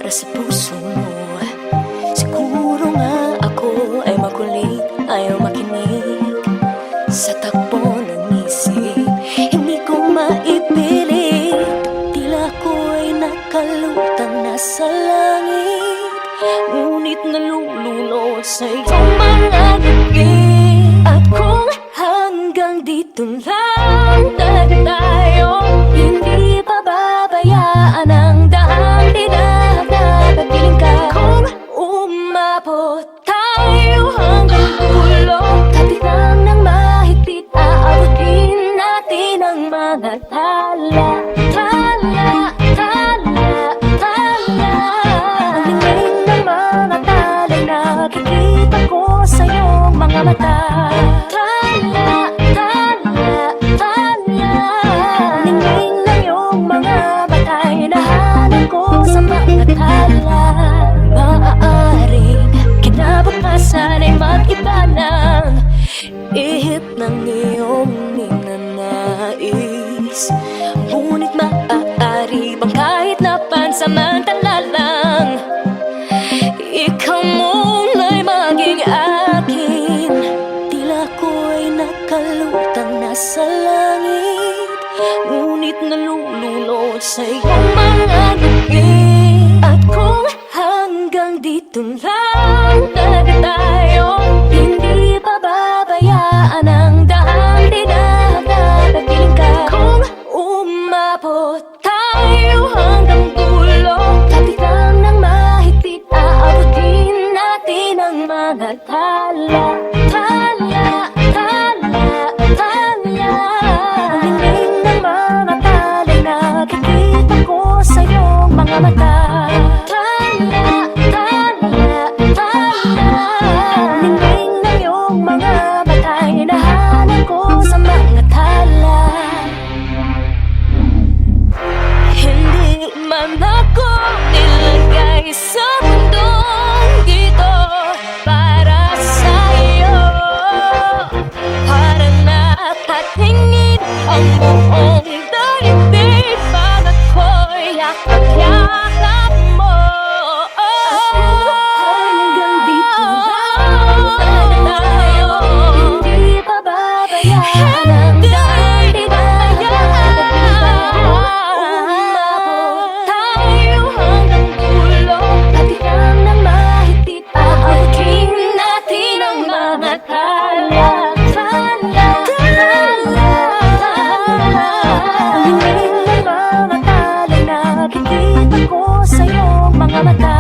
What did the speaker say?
para sa puso mo. Siguro nga ako ay makulit, ayaw makinig sa takbo ng isip. Hindi ko maipilit, tila ko'y nakalutang nasa langit, ngunit nalulunod sa iyong mga ngiti. At kung hanggang dito lang talaga tayo, hindi pababayaan ang daang dinahagad at piling ka. Kung umabot tayo hanggang dulo, kapitan ng mahigpit, aabutin natin ang mga tala. Tala, tala, tala. Ang linging ng mga tala'y nakikita ko sa iyong mga mata. Tala, tala, tala. Ang linging ng iyong mga mata'y nahanap ko sa mga tala. Maaaring kinabukasan ay mag-iba ng ihip ng iyong ninanais, ngunit maaari bang kahit na pansamantala lang, ikaw muna'y maging akin. Tila ko'y nakalutang nasa langit, ngunit nalulunod sa iyong mga ngiti. At kung hanggang dito lang talaga tayo, hindi pababayaan ang daang dinahagad at piling ka. Kung umabot tayo hanggang dulo, kapitan ng mahigpit, aabutin natin ang mga tala. Tala, tala, tala. Ang linging ng mga tala'y nakikita ko sa iyong mga mata. Tala, tala, tala. Ang linging ng iyong mga mata'y nahanap ko sa mga tala. Hindi man ako nilagay sa mundong ito para sa iyo, para nakatingin ang buong daigdig pag ako'y yakap-yakap mo. Hanggang dito lang talaga tayo, hindi pababayaan ang daang dinahagad at piling ka. Umabot tayo hanggang dulo, kapitan ng mahigpit, aabutin natin ang mga tala. Tala, tala, tala. Ang linging ng mga tala'y nakikita ko sa iyong mga mata.